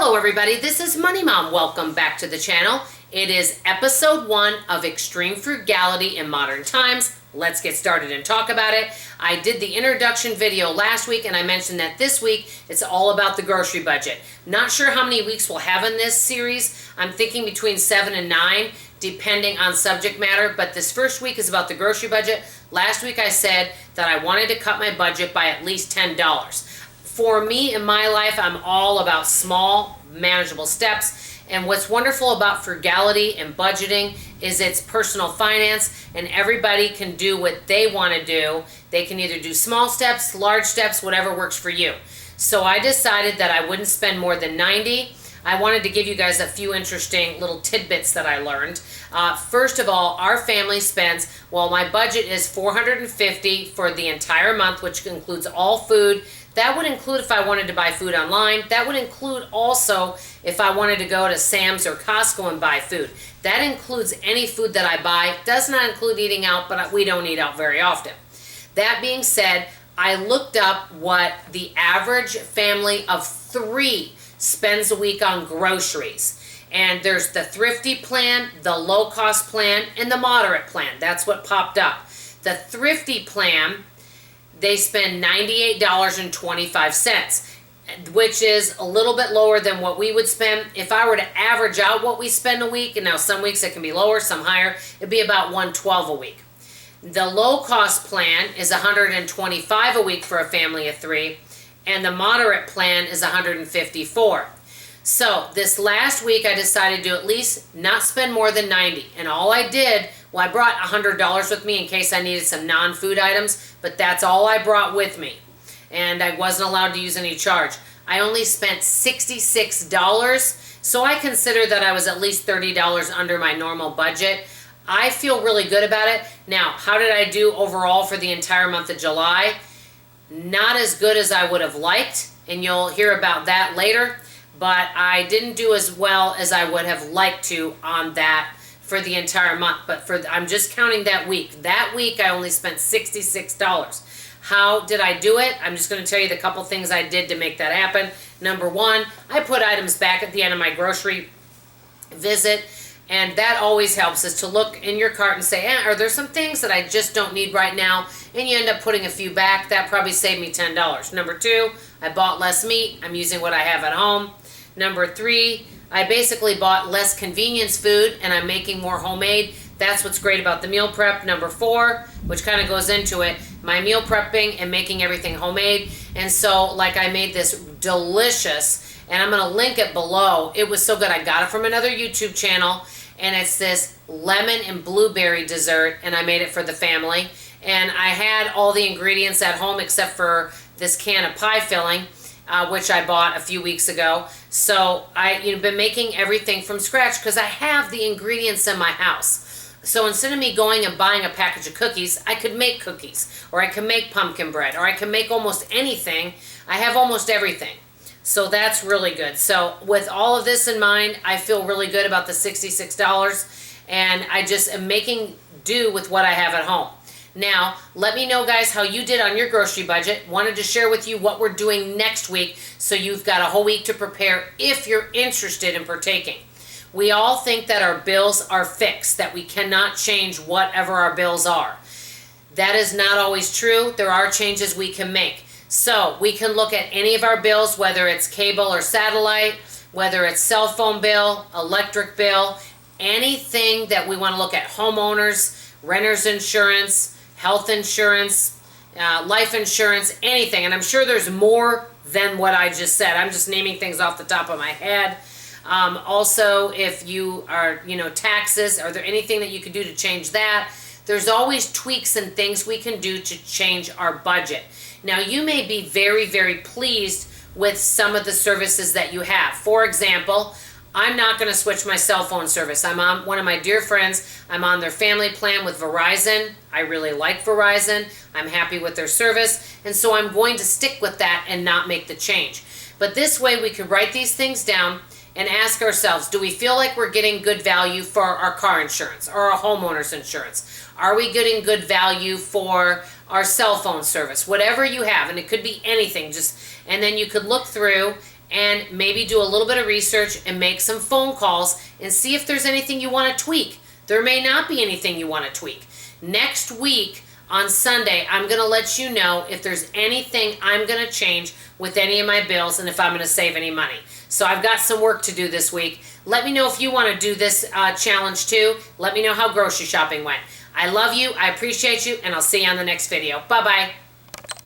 Hello everybody, this is Money Mom. Welcome back to the channel. It is episode 1 of Extreme Frugality in Modern Times. Let's get started and talk about it. I did the introduction video last week and I mentioned that this week it's all about the grocery budget. Not sure how many weeks we'll have in this series. I'm thinking between 7 and 9 depending on subject matter, but this first week is about the grocery budget. Last week I said that I wanted to cut my budget by at least $10. For me, in my life, I'm all about small, manageable steps. And what's wonderful about frugality and budgeting is it's personal finance, and everybody can do what they want to do. They can either do small steps, large steps, whatever works for you. So I decided that I wouldn't spend more than $90. I wanted to give you guys a few interesting little tidbits that I learned. First of all, our family spends, well, my budget is $450 for the entire month, which includes all food. That would include if I wanted to buy food online. That would include also if I wanted to go to Sam's or Costco and buy food. That includes any food that I buy. Does not include eating out, but we don't eat out very often. That being said, I looked up what the average family of 3 spends a week on groceries. And there's the thrifty plan, the low-cost plan, and the moderate plan. That's what popped up. The thrifty plan, they spend $98.25, which is a little bit lower than what we would spend. If I were to average out what we spend a week, and now some weeks it can be lower, some higher, it'd be about $112 a week. The low-cost plan is $125 a week for a family of 3, and the moderate plan is $154. So this last week I decided to at least not spend more than $90, and all I did, well, I brought $100 with me in case I needed some non-food items, but that's all I brought with me, and I wasn't allowed to use any charge. I only spent $66, so I consider that I was at least $30 under my normal budget. I feel really good about it. Now, how did I do overall for the entire month of July? Not as good as I would have liked, and you'll hear about that later, but I didn't do as well as I would have liked to on that for the entire month. But I'm just counting that week. That week I only spent $66. How did I do it? I'm just going to tell you the couple things I did to make that happen. Number 1, I put items back at the end of my grocery visit. And that always helps, is to look in your cart and say, are there some things that I just don't need right now? And you end up putting a few back. That probably saved me $10. Number 2, I bought less meat. I'm using what I have at home. Number 3, I basically bought less convenience food and I'm making more homemade. That's what's great about the meal prep. Number 4, which kind of goes into it, my meal prepping and making everything homemade. And so, like, I made this delicious, and I'm going to link it below. It was so good. I got it from another YouTube channel, and it's this lemon and blueberry dessert, and I made it for the family. And I had all the ingredients at home except for this can of pie filling, which I bought a few weeks ago. So I've been making everything from scratch because I have the ingredients in my house. So instead of me going and buying a package of cookies, I could make cookies, or I can make pumpkin bread, or I can make almost anything. I have almost everything. So that's really good. So with all of this in mind, I feel really good about the $66, and I just am making do with what I have at home. Now, let me know, guys, how you did on your grocery budget. Wanted to share with you what we're doing next week, so you've got a whole week to prepare if you're interested in partaking. We all think that our bills are fixed, that we cannot change whatever our bills are. That is not always true. There are changes we can make. So we can look at any of our bills, whether it's cable or satellite, whether it's cell phone bill, electric bill, anything that we want to look at, homeowners, renters insurance, health insurance, life insurance, anything. And I'm sure there's more than what I just said. I'm just naming things off the top of my head. Also, if you are, taxes, are there anything that you could do to change that? There's always tweaks and things we can do to change our budget. Now, you may be very, very pleased with some of the services that you have. For example, I'm not going to switch my cell phone service. I'm on one of my dear friends. I'm on their family plan with Verizon. I really like Verizon. I'm happy with their service. And so I'm going to stick with that and not make the change. But this way we could write these things down and ask ourselves, do we feel like we're getting good value for our car insurance or our homeowner's insurance? Are we getting good value for our cell phone service? Whatever you have, and it could be anything, and then you could look through and maybe do a little bit of research and make some phone calls and see if there's anything you want to tweak. There may not be anything you want to tweak. Next week on Sunday, I'm going to let you know if there's anything I'm going to change with any of my bills and if I'm going to save any money. So I've got some work to do this week. Let me know if you want to do this challenge too. Let me know how grocery shopping went. I love you, I appreciate you, and I'll see you on the next video. Bye-bye.